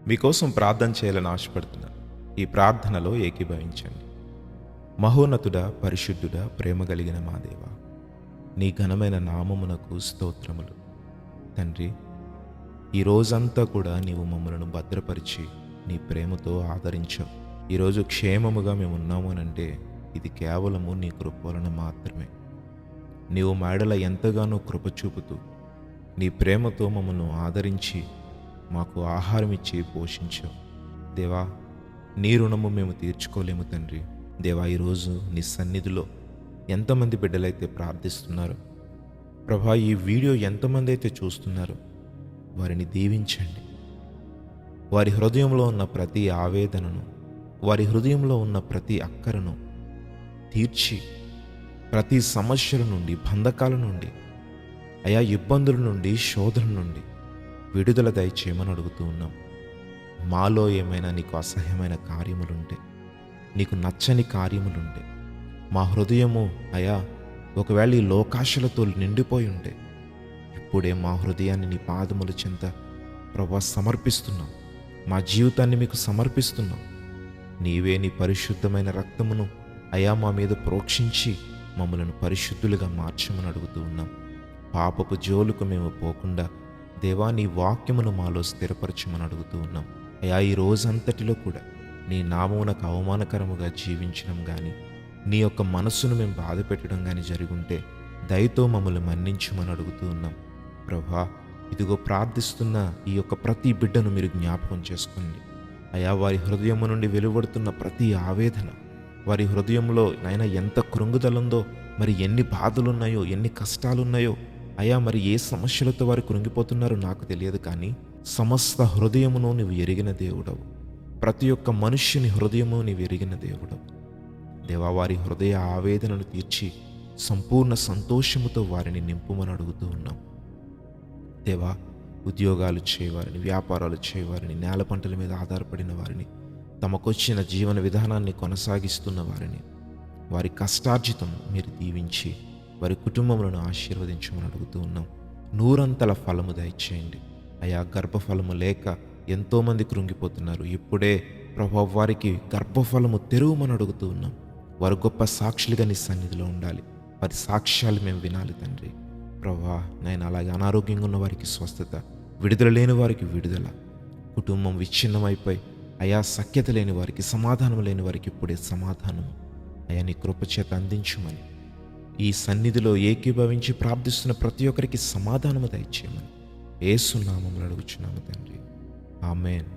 మీకోసం ప్రార్థన చేయాలని ఆశపడుతున్నాను. ఈ ప్రార్థనలో ఏకీభవించండి. మహోన్నతుడా, పరిశుద్ధుడా, ప్రేమ కలిగిన మా దేవా, నీ ఘనమైన నామమునకు స్తోత్రములు. తండ్రి, ఈ రోజంతా కూడా నీవు మమ్మలను భద్రపరిచి నీ ప్రేమతో ఆదరించావు. ఈరోజు క్షేమముగా మేము ఉన్నాము అనంటే ఇది కేవలము నీ కృప వలన మాత్రమే. నీవు మేడల ఎంతగానో కృప చూపుతూ నీ ప్రేమతో మమ్మల్ని ఆదరించి మాకు ఆహారం ఇచ్చి పోషించావు. దేవా, నీ రుణము మేము తీర్చుకోలేము తండ్రి. దేవా, ఈరోజు నీ సన్నిధిలో ఎంతమంది బిడ్డలైతే ప్రార్థిస్తున్నారో ప్రభా, ఈ వీడియో ఎంతమంది అయితే చూస్తున్నారో వారిని దీవించండి. వారి హృదయంలో ఉన్న ప్రతి ఆవేదనను, వారి హృదయంలో ఉన్న ప్రతి అక్కరను తీర్చి ప్రతి సమస్యల నుండి, బంధకాల నుండి, అయా ఇబ్బందుల నుండి, శోధన నుండి విడుదల దయచేయమని అడుగుతూ ఉన్నాం. మాలో ఏమైనా నీకు అసహ్యమైన కార్యములుంటే, నీకు నచ్చని కార్యములుంటే, మా హృదయము అయా ఒకవేళ ఈ లోకాశలతో నిండిపోయి ఉంటే ఇప్పుడే మా హృదయాన్ని నీ పాదముల చెంత ప్రభా సమర్పిస్తున్నాం. మా జీవితాన్ని మీకు సమర్పిస్తున్నాం. నీవే నీ పరిశుద్ధమైన రక్తమును అయా మా మీద ప్రోక్షించి మమ్మలను పరిశుద్ధులుగా మార్చమని అడుగుతూ ఉన్నాం. పాపపు జోలుకు మేము పోకుండా దేవా, నీ వాక్యమును మాలో స్థిరపరచమని అడుగుతూ ఉన్నాం. అయా, ఈ రోజంతటిలో కూడా నీ నామమునకు అవమానకరముగా జీవించడం కానీ, నీ యొక్క మనస్సును మేము బాధ పెట్టడం కానీ జరుగుంటే దయతో మమ్మల్ని మన్నించమని అడుగుతూ ఉన్నాం. ప్రభా, ఇదిగో ప్రార్థిస్తున్న ఈ యొక్క ప్రతి బిడ్డను మీరు జ్ఞాపకం చేసుకోండి. అయా, వారి హృదయము నుండి వెలువడుతున్న ప్రతి ఆవేదన, వారి హృదయంలో నాయన ఎంత కృంగుదలుందో, మరి ఎన్ని బాధలున్నాయో, ఎన్ని కష్టాలున్నాయో, అయా మరి ఏ సమస్యలతో వారు కృంగిపోతున్నారో నాకు తెలియదు, కానీ సమస్త హృదయమును నీవు ఎరిగిన దేవుడవు. ప్రతి ఒక్క మనుష్యుని హృదయము నీవు ఎరిగిన దేవుడవు. దేవా, వారి హృదయ ఆవేదనను తీర్చి సంపూర్ణ సంతోషముతో వారిని నింపుమని అడుగుతూ ఉన్నాం. దేవా, ఉద్యోగాలు చేయవారిని, వ్యాపారాలు చేయవారిని, నేల పంటల మీద ఆధారపడిన వారిని, తమకొచ్చిన జీవన విధానాన్ని కొనసాగిస్తున్న వారిని, వారి కష్టార్జితం మీరు దీవించి వారి కుటుంబములను ఆశీర్వదించమని అడుగుతూ ఉన్నాం. నూరంతల ఫలము దయచేయండి. అయా, గర్భఫలము లేక ఎంతోమంది కృంగిపోతున్నారు. ఇప్పుడే ప్రభా, వారికి గర్భఫలము తెరువమని అడుగుతూ ఉన్నాం. వారు గొప్ప సాక్షులుగా నీ సన్నిధిలో ఉండాలి. వారి సాక్ష్యాలు మేము వినాలి తండ్రి. ప్రభా, నేను అలాగే అనారోగ్యంగా ఉన్న వారికి స్వస్థత, విడుదల లేని వారికి విడుదల, కుటుంబం విచ్ఛిన్నమైపోయి అయా సఖ్యత లేని వారికి, సమాధానం లేని వారికి ఇప్పుడే సమాధానం అయా నీ కృపచేత అందించమని, ఈ సన్నిధిలో ఏకీభవించి ప్రార్థిస్తున్న ప్రతి ఒక్కరికి సమాధానము దయచేయమని యేసు నామములో అడుగుచున్నాము తండ్రి. ఆమేన్.